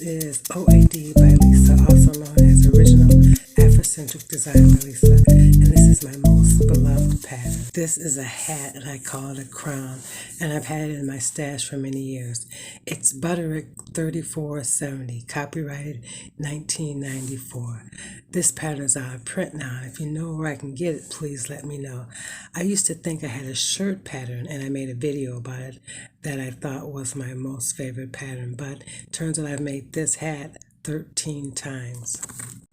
is OAD by Lisa, also known as Original Afrocentric Design by Lisa, and this is my most beloved pattern. This is a hat, and I call it a crown, and I've had it in my stash for many years. It's Butterick 3470, copyrighted 1994. This pattern is out of print now, and if you know where I can get it, please let me know. I used to think I had a shirt pattern, and I made a video about it that I thought was my most favorite pattern, but turns out I've made this hat 13 times.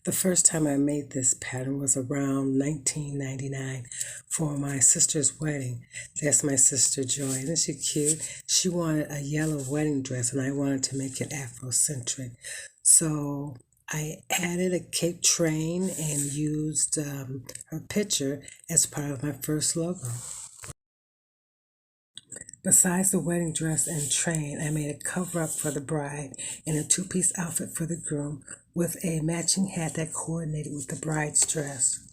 The first time I made this pattern was around 1999 for my sister's wedding. That's my sister Joy. Isn't she cute? She wanted a yellow wedding dress, and I wanted to make it Afrocentric. So I added a cape train and used her picture as part of my first logo. Besides the wedding dress and train, I made a cover-up for the bride and a two-piece outfit for the groom with a matching hat that coordinated with the bride's dress.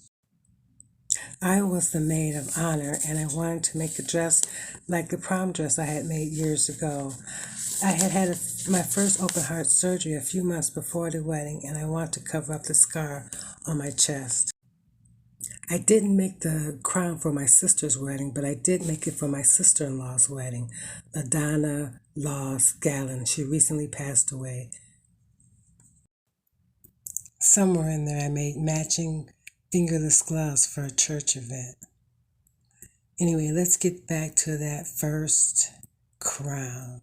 I was the maid of honor, and I wanted to make a dress like the prom dress I had made years ago. I had my first open heart surgery a few months before the wedding, and I wanted to cover up the scar on my chest. I didn't make the crown for my sister's wedding, but I did make it for my sister-in-law's wedding, LaDonna Laws Gallon. She recently passed away. Somewhere in there I made matching fingerless gloves for a church event. Anyway, let's get back to that first crown.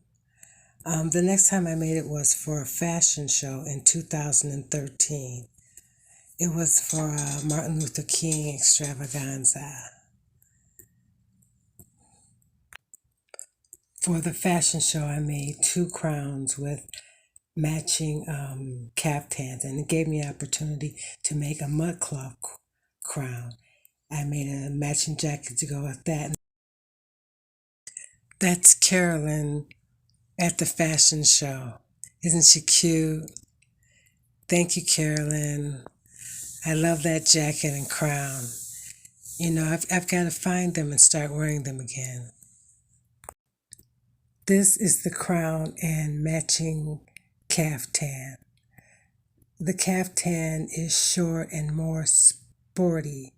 The next time I made it was for a fashion show in 2013. It was for a Martin Luther King extravaganza. For the fashion show, I made two crowns with matching caftans, and it gave me an opportunity to make a mudcloth crown. I made a matching jacket to go with that. That's Carolyn at the fashion show. Isn't she cute? Thank you, Carolyn. I love that jacket and crown. You know, I've got to find them and start wearing them again. This is the crown and matching caftan. The caftan is short and more sporty.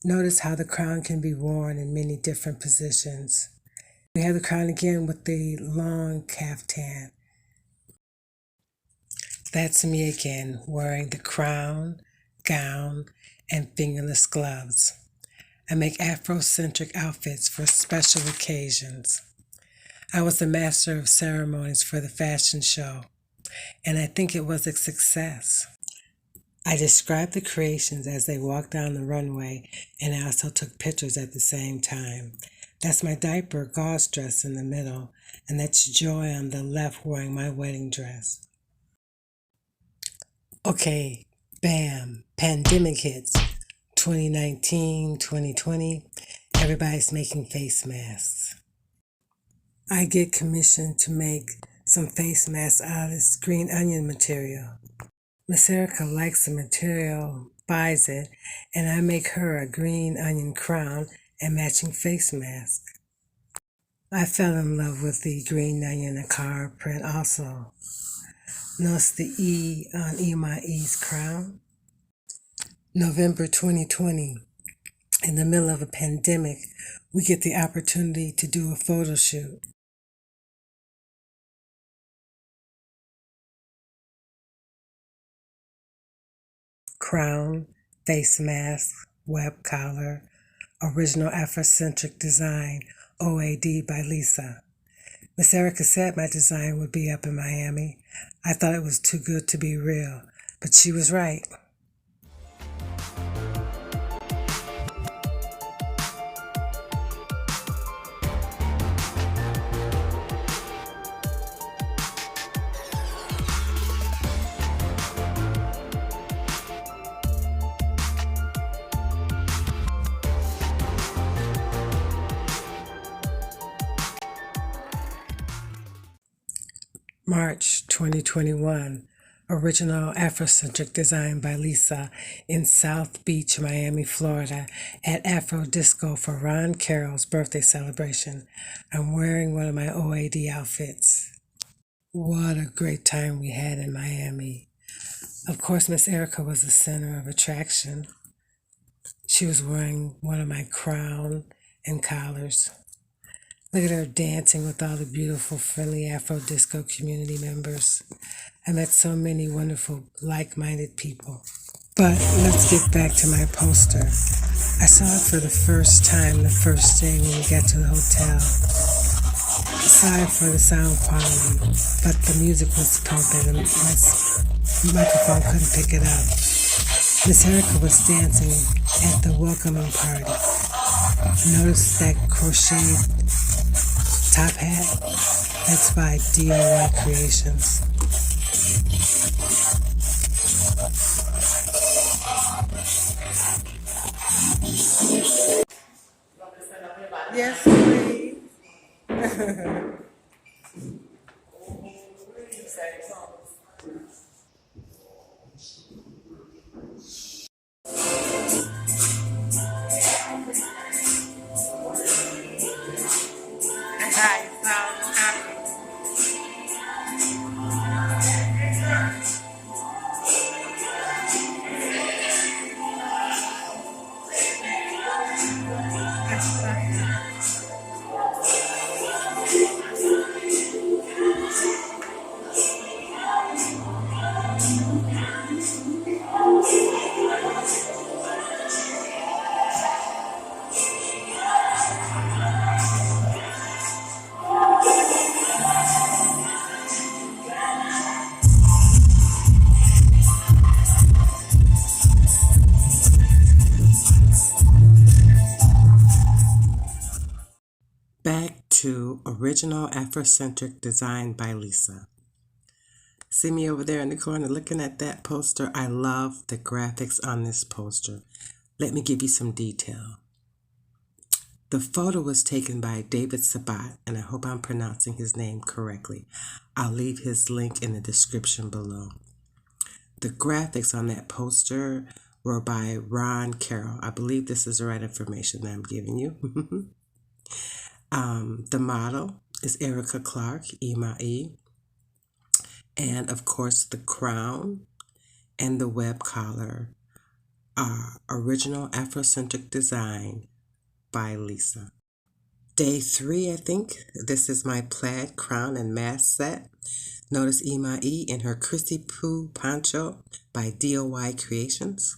Notice how the crown can be worn in many different positions. We have the crown again with the long caftan. That's me again, wearing the crown, gown, and fingerless gloves. I make Afrocentric outfits for special occasions. I was the master of ceremonies for the fashion show, and I think it was a success. I described the creations as they walked down the runway, and I also took pictures at the same time. That's my diaper gauze dress in the middle, and that's Joy on the left wearing my wedding dress. Okay, bam, pandemic hits. 2019, 2020, everybody's making face masks. I get commissioned to make some face masks out of this green onion material. Miss Erica likes the material, buys it, and I make her a green onion crown and matching face mask. I fell in love with the green onion Ankara print also. Notice the E on E's crown. November 2020, in the middle of a pandemic, we get the opportunity to do a photo shoot. Crown, face mask, web collar, original Afrocentric design, OAD by Lisa. Miss Erica said my design would be up in Miami. I thought it was too good to be real, but she was right. March 2021, original Afrocentric design by Lisa in South Beach, Miami, Florida at Afro Disco for Ron Carroll's birthday celebration. I'm wearing one of my OAD outfits. What a great time we had in Miami. Of course, Miss Erica was the center of attraction. She was wearing one of my crown and collars. Look at her dancing with all the beautiful, friendly Afro disco community members. I met so many wonderful, like-minded people. But let's get back to my poster. I saw it for the first time the first day when we got to the hotel. Sorry for the sound quality, but the music was pumping and my microphone couldn't pick it up. Miss Erica was dancing at the welcoming party. Notice that crocheted top hat? That's by DOY Creations. Yes, please. Back to original Afrocentric design by Lisa. See me over there in the corner looking at that poster? I love the graphics on this poster. Let me give you some detail. The photo was taken by David Sabat, and I hope I'm pronouncing his name correctly. I'll leave his link in the description below. The graphics on that poster were by Ron Carroll. I believe this is the right information that I'm giving you. The model is Erica Clark, E. And of course the crown and the web collar are original Afrocentric design by Lisa. Day 3, I think. This is my plaid crown and mask set. Notice E in her Chrissy Poo poncho by DOY Creations.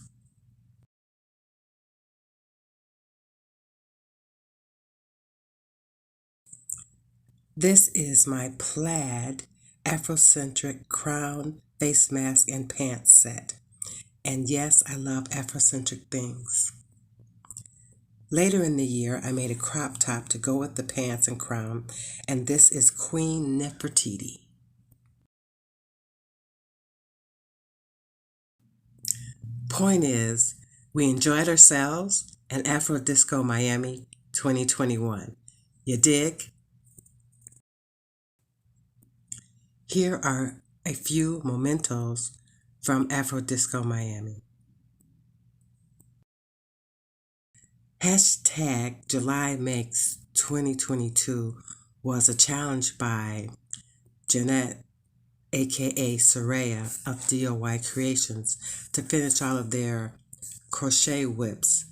This is my plaid Afrocentric crown, face mask, and pants set. And yes, I love Afrocentric things. Later in the year, I made a crop top to go with the pants and crown, and this is Queen Nefertiti. Point is, we enjoyed ourselves and Afro Disco Miami 2021. You dig? Here are a few mementos from Afro Disco Miami. Hashtag July Makes 2022 was a challenge by Jeanette, aka Soraya of DOY Creations, to finish all of their crochet whips,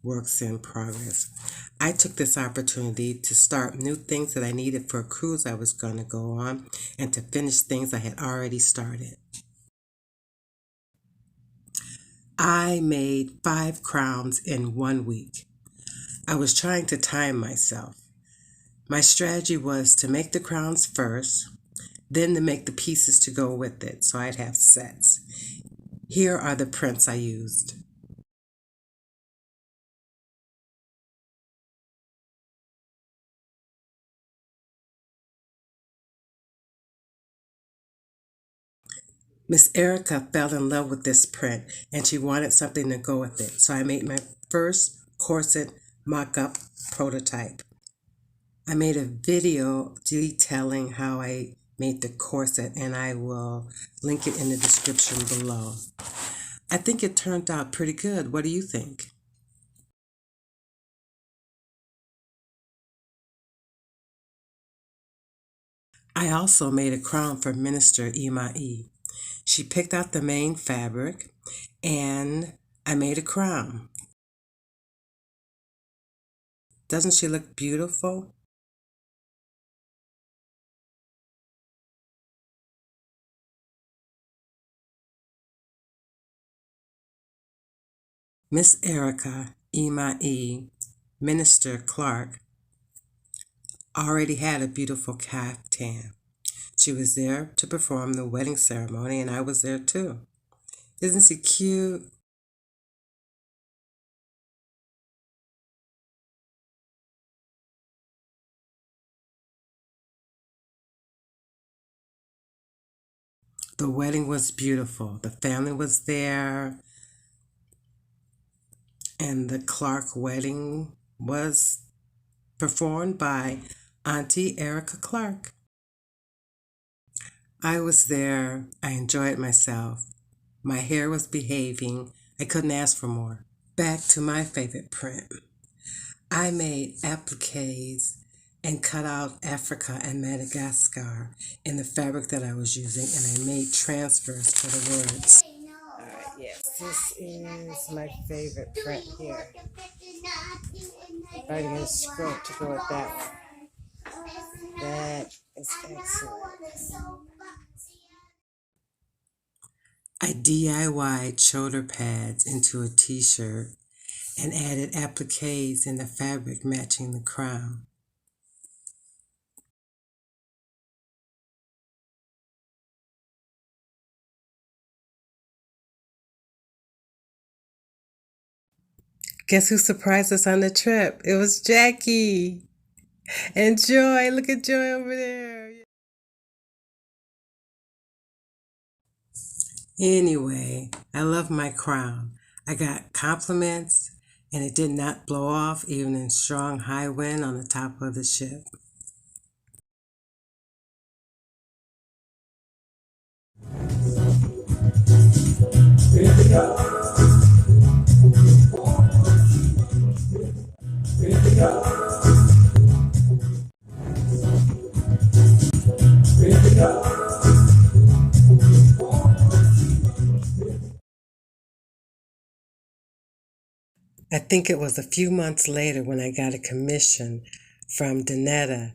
works in progress. I took this opportunity to start new things that I needed for a cruise I was going to go on and to finish things I had already started. I made 5 crowns in 1 week. I was trying to time myself. My strategy was to make the crowns first, then to make the pieces to go with it, so I'd have sets. Here are the prints I used. Miss Erica fell in love with this print and she wanted something to go with it, so I made my first corset mock-up prototype. I made a video detailing how I made the corset and I will link it in the description below. I think it turned out pretty good. What do you think? I also made a crown for Minister Imai. She picked out the main fabric and I made a crown. Doesn't she look beautiful? Miss Erica Imai, Minister Clark, already had a beautiful caftan. She was there to perform the wedding ceremony and I was there too. Isn't she cute? The wedding was beautiful. The family was there and the Clark wedding was performed by Auntie Erica Clark. I was there. I enjoyed myself. My hair was behaving. I couldn't ask for more. Back to my favorite print. I made appliques and cut out Africa and Madagascar in the fabric that I was using, and I made transfers for the words. Alright, yes, this is my favorite print here. If I get a scrub to go with that one. That is excellent. I DIY'd shoulder pads into a t-shirt and added appliques in the fabric matching the crown. Guess who surprised us on the trip? It was Jackie and Joy. Look at Joy over there. Anyway, I love my crown. I got compliments and it did not blow off even in strong high wind on the top of the ship. I think it was a few months later when I got a commission from Donetta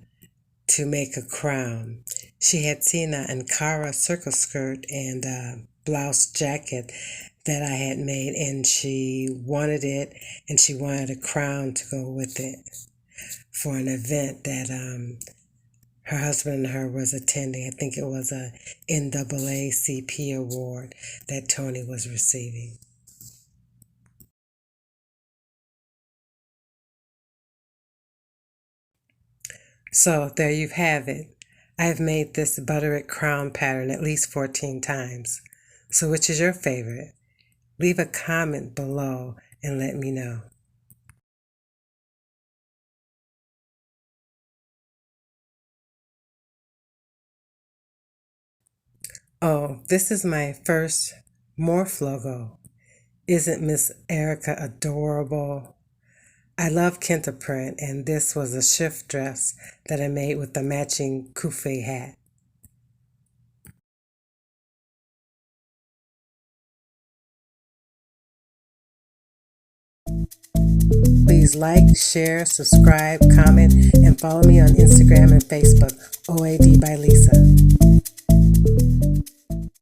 to make a crown. She had seen an Ankara circle skirt and a blouse jacket that I had made, and she wanted it, and she wanted a crown to go with it for an event that her husband and her was attending. I think it was a NAACP award that Tony was receiving. So there you have it. I've made this butterick crown pattern at least 14 times. So which is your favorite? Leave a comment below and let me know. Oh, this is my first Morph logo. Isn't Miss Erica adorable? I love Kente print, and this was a shift dress that I made with the matching kufi hat. Please like, share, subscribe, comment, and follow me on Instagram and Facebook, OADbyLisa.